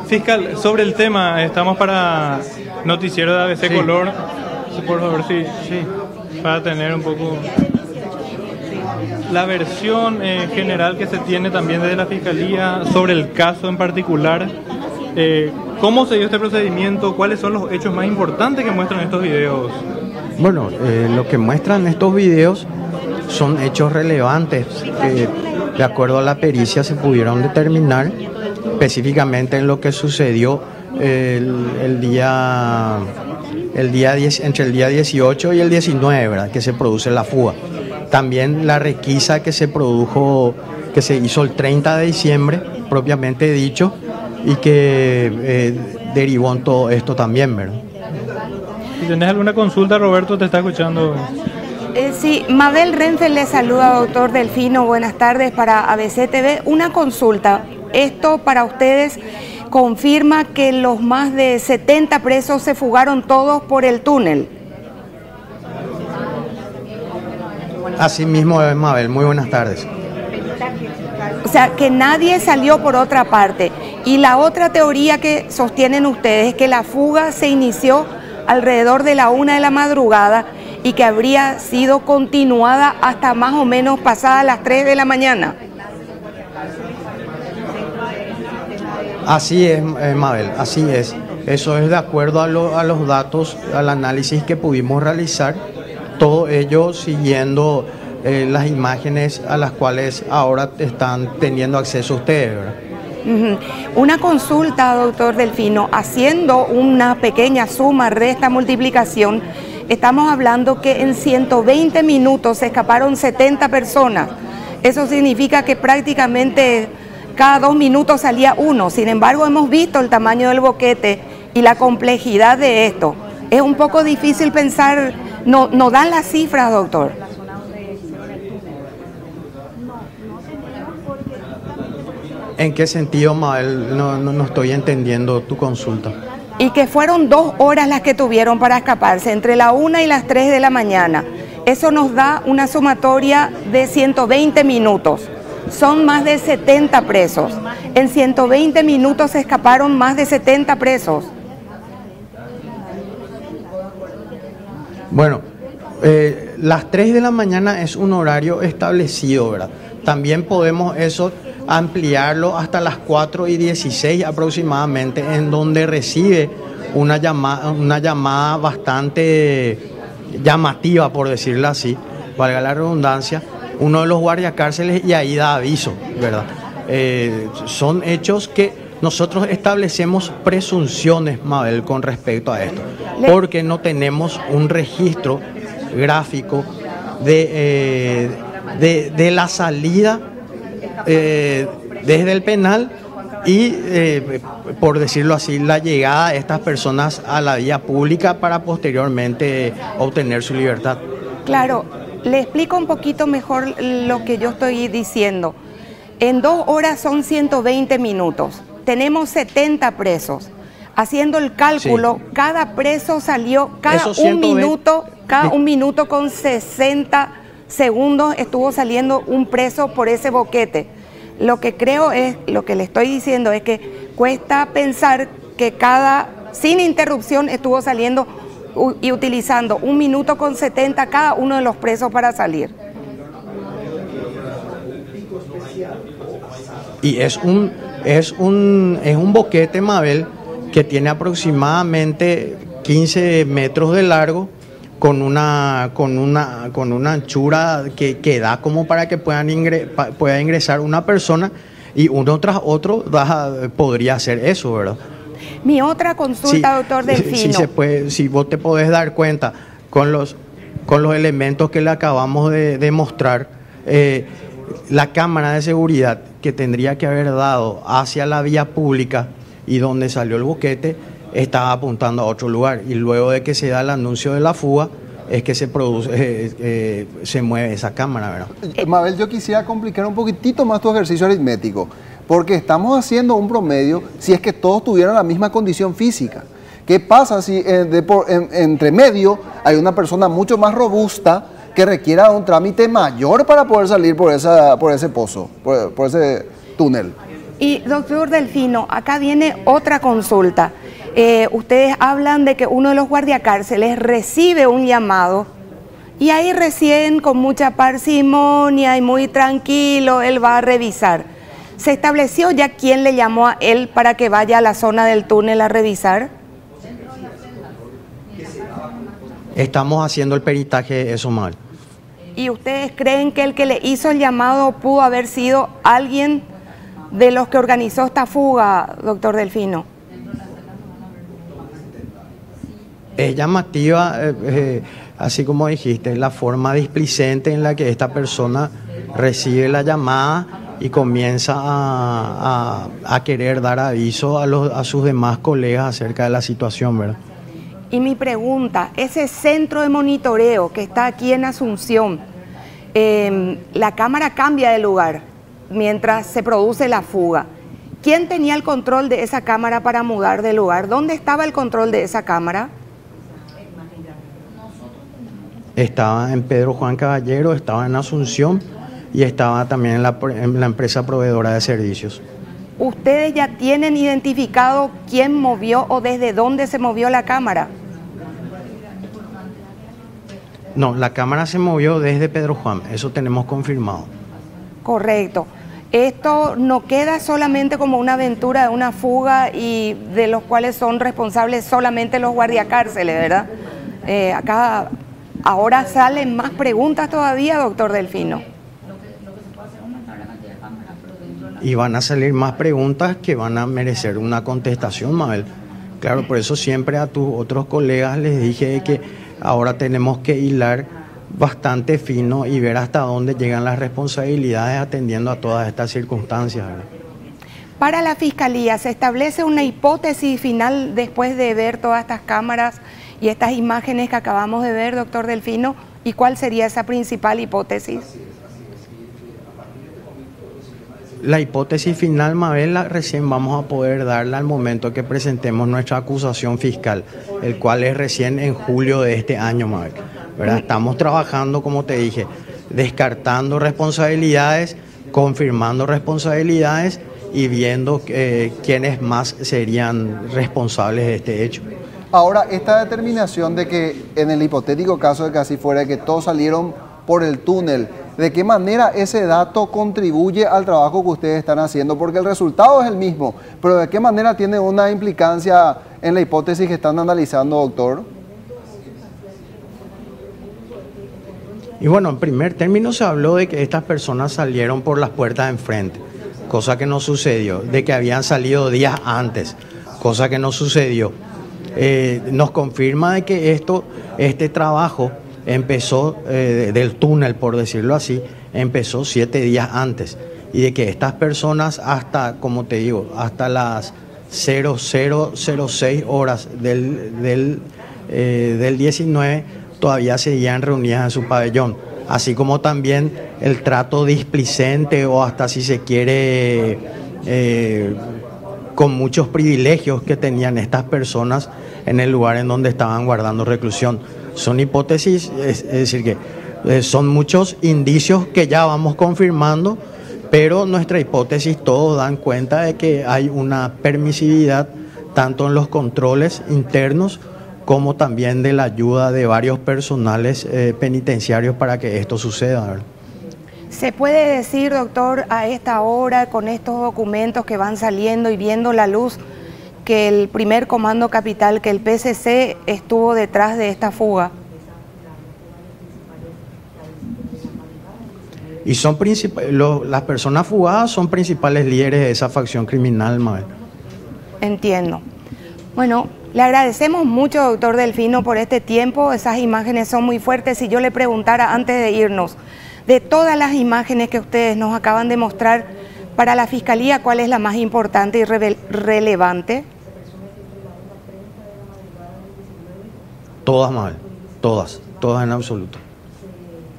Fiscal, sobre el tema, estamos para noticiero de ABC Color. Por favor, sí, para tener un poco la versión general que se tiene también desde la Fiscalía sobre el caso en particular. ¿Cómo se dio este procedimiento? ¿Cuáles son los hechos más importantes que muestran estos videos? Bueno, lo que muestran estos videos son hechos relevantes que, de acuerdo a la pericia, se pudieron determinar específicamente en lo que sucedió entre el día 18 y el 19, ¿verdad? Que se produce la fuga. También la requisa que se produjo, que se hizo el 30 de diciembre, propiamente dicho, y que derivó en todo esto también, ¿verdad? Si tenés alguna consulta, Roberto te está escuchando. Sí, Mabel Renfe le saluda, doctor Delfino. Buenas tardes para ABC TV. Una consulta. Esto para ustedes confirma que los más de 70 presos se fugaron todos por el túnel. Así mismo es, Mabel. Muy buenas tardes. O sea, que nadie salió por otra parte. Y la otra teoría que sostienen ustedes es que la fuga se inició alrededor de la 1 de la madrugada y que habría sido continuada hasta más o menos pasadas las 3 de la mañana. Así es, Mabel, así es. Eso es de acuerdo a los datos, al análisis que pudimos realizar, todo ello siguiendo las imágenes a las cuales ahora están teniendo acceso ustedes, ¿verdad? Una consulta, doctor Delfino, haciendo una pequeña suma, resta, multiplicación, estamos hablando que en 120 minutos se escaparon 70 personas. Eso significa que prácticamente cada 2 minutos salía uno. Sin embargo, hemos visto el tamaño del boquete y la complejidad de esto. Es un poco difícil pensar, no dan las cifras, doctor. ¿En qué sentido, Mabel? No estoy entendiendo tu consulta. Y que fueron 2 horas las que tuvieron para escaparse, entre la 1 y las 3 de la mañana. Eso nos da una sumatoria de 120 minutos. Son más de 70 presos. En 120 minutos se escaparon más de 70 presos. Bueno, las 3 de la mañana es un horario establecido, ¿verdad? También podemos eso ampliarlo hasta las 4:16 aproximadamente, en donde recibe una llamada bastante llamativa, por decirlo así, valga la redundancia, uno de los guardiacárceles, y ahí da aviso, ¿verdad? Son hechos que nosotros establecemos presunciones, Mabel, con respecto a esto, porque no tenemos un registro gráfico de la salida desde el penal y, por decirlo así, la llegada de estas personas a la vía pública para posteriormente obtener su libertad. Claro, le explico un poquito mejor lo que yo estoy diciendo. En 2 horas son 120 minutos. Tenemos 70 presos. Haciendo el cálculo, sí, cada preso salió, cada un minuto con 60 segundos estuvo saliendo un preso por ese boquete. Lo que creo es, lo que le estoy diciendo es que cuesta pensar que sin interrupción estuvo saliendo y utilizando 1 minuto con 70 cada uno de los presos para salir. Y es un boquete, Mabel, que tiene aproximadamente 15 metros de largo, con una anchura que da como para que pueda ingresar una persona, y uno tras otro podría hacer eso, ¿verdad? Mi otra consulta, doctor Delfino. Sí se puede, si vos te podés dar cuenta con los elementos que le acabamos de mostrar, la cámara de seguridad que tendría que haber dado hacia la vía pública y donde salió el boquete estaba apuntando a otro lugar, y luego de que se da el anuncio de la fuga es que se mueve esa cámara, ¿verdad? Mabel, yo quisiera complicar un poquitito más tu ejercicio aritmético, porque estamos haciendo un promedio si es que todos tuvieran la misma condición física. ¿Qué pasa si entre medio hay una persona mucho más robusta que requiera un trámite mayor para poder salir por ese pozo, por ese túnel? Y doctor Delfino, acá viene otra consulta. Ustedes hablan de que uno de los guardiacárceles recibe un llamado y ahí recién con mucha parsimonia y muy tranquilo él va a revisar. ¿Se estableció ya quién le llamó a él para que vaya a la zona del túnel a revisar? Estamos haciendo el peritaje de eso, mal. ¿Y ustedes creen que el que le hizo el llamado pudo haber sido alguien de los que organizó esta fuga, doctor Delfino? Es llamativa, así como dijiste, la forma displicente en la que esta persona recibe la llamada y comienza a querer dar aviso a sus demás colegas acerca de la situación, ¿verdad? Y mi pregunta, ese centro de monitoreo que está aquí en Asunción, la cámara cambia de lugar mientras se produce la fuga. ¿Quién tenía el control de esa cámara para mudar de lugar? ¿Dónde estaba el control de esa cámara? Estaba en Pedro Juan Caballero, estaba en Asunción y estaba también en la empresa proveedora de servicios. ¿Ustedes ya tienen identificado quién movió o desde dónde se movió la cámara? No, la cámara se movió desde Pedro Juan, eso tenemos confirmado. Correcto. Esto no queda solamente como una aventura de una fuga y de los cuales son responsables solamente los guardiacárceles, ¿verdad? Acá ahora salen más preguntas todavía, doctor Delfino. Y van a salir más preguntas que van a merecer una contestación, Mabel. Claro, por eso siempre a tus otros colegas les dije que ahora tenemos que hilar bastante fino y ver hasta dónde llegan las responsabilidades atendiendo a todas estas circunstancias, ¿verdad? Para la Fiscalía, ¿se establece una hipótesis final después de ver todas estas cámaras y estas imágenes que acabamos de ver, doctor Delfino? ¿Y cuál sería esa principal hipótesis? La hipótesis final, Mabel, recién vamos a poder darla al momento que presentemos nuestra acusación fiscal, el cual es recién en julio de este año, Mabel, ¿verdad? Estamos trabajando, como te dije, descartando responsabilidades, confirmando responsabilidades y viendo quiénes más serían responsables de este hecho. Ahora, esta determinación de que en el hipotético caso de que así fuera, que todos salieron por el túnel, ¿de qué manera ese dato contribuye al trabajo que ustedes están haciendo? Porque el resultado es el mismo, pero ¿de qué manera tiene una implicancia en la hipótesis que están analizando, doctor? Y bueno, en primer término se habló de que estas personas salieron por las puertas de enfrente, cosa que no sucedió, de que habían salido días antes, cosa que no sucedió. Nos confirma de que este trabajo empezó del túnel, por decirlo así, empezó 7 días antes, y de que estas personas hasta, como te digo, hasta las 0006 horas del 19 todavía seguían reunidas en su pabellón, así como también el trato displicente o hasta, si se quiere, con muchos privilegios que tenían estas personas en el lugar en donde estaban guardando reclusión. Son hipótesis, es decir que son muchos indicios que ya vamos confirmando, pero nuestra hipótesis todos dan cuenta de que hay una permisividad tanto en los controles internos como también de la ayuda de varios personales penitenciarios para que esto suceda, ¿verdad? ¿Se puede decir, doctor, a esta hora, con estos documentos que van saliendo y viendo la luz, que el primer comando capital, que el PCC estuvo detrás de esta fuga? Y son las personas fugadas son principales líderes de esa facción criminal, Mabel. Entiendo. Bueno, le agradecemos mucho, doctor Delfino, por este tiempo. Esas imágenes son muy fuertes. Si yo le preguntara antes de irnos, de todas las imágenes que ustedes nos acaban de mostrar, para la Fiscalía, ¿cuál es la más importante y relevante? Todas, Mabel, todas en absoluto.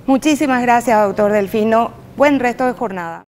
Muchísimas gracias, doctor Delfino. Buen resto de jornada.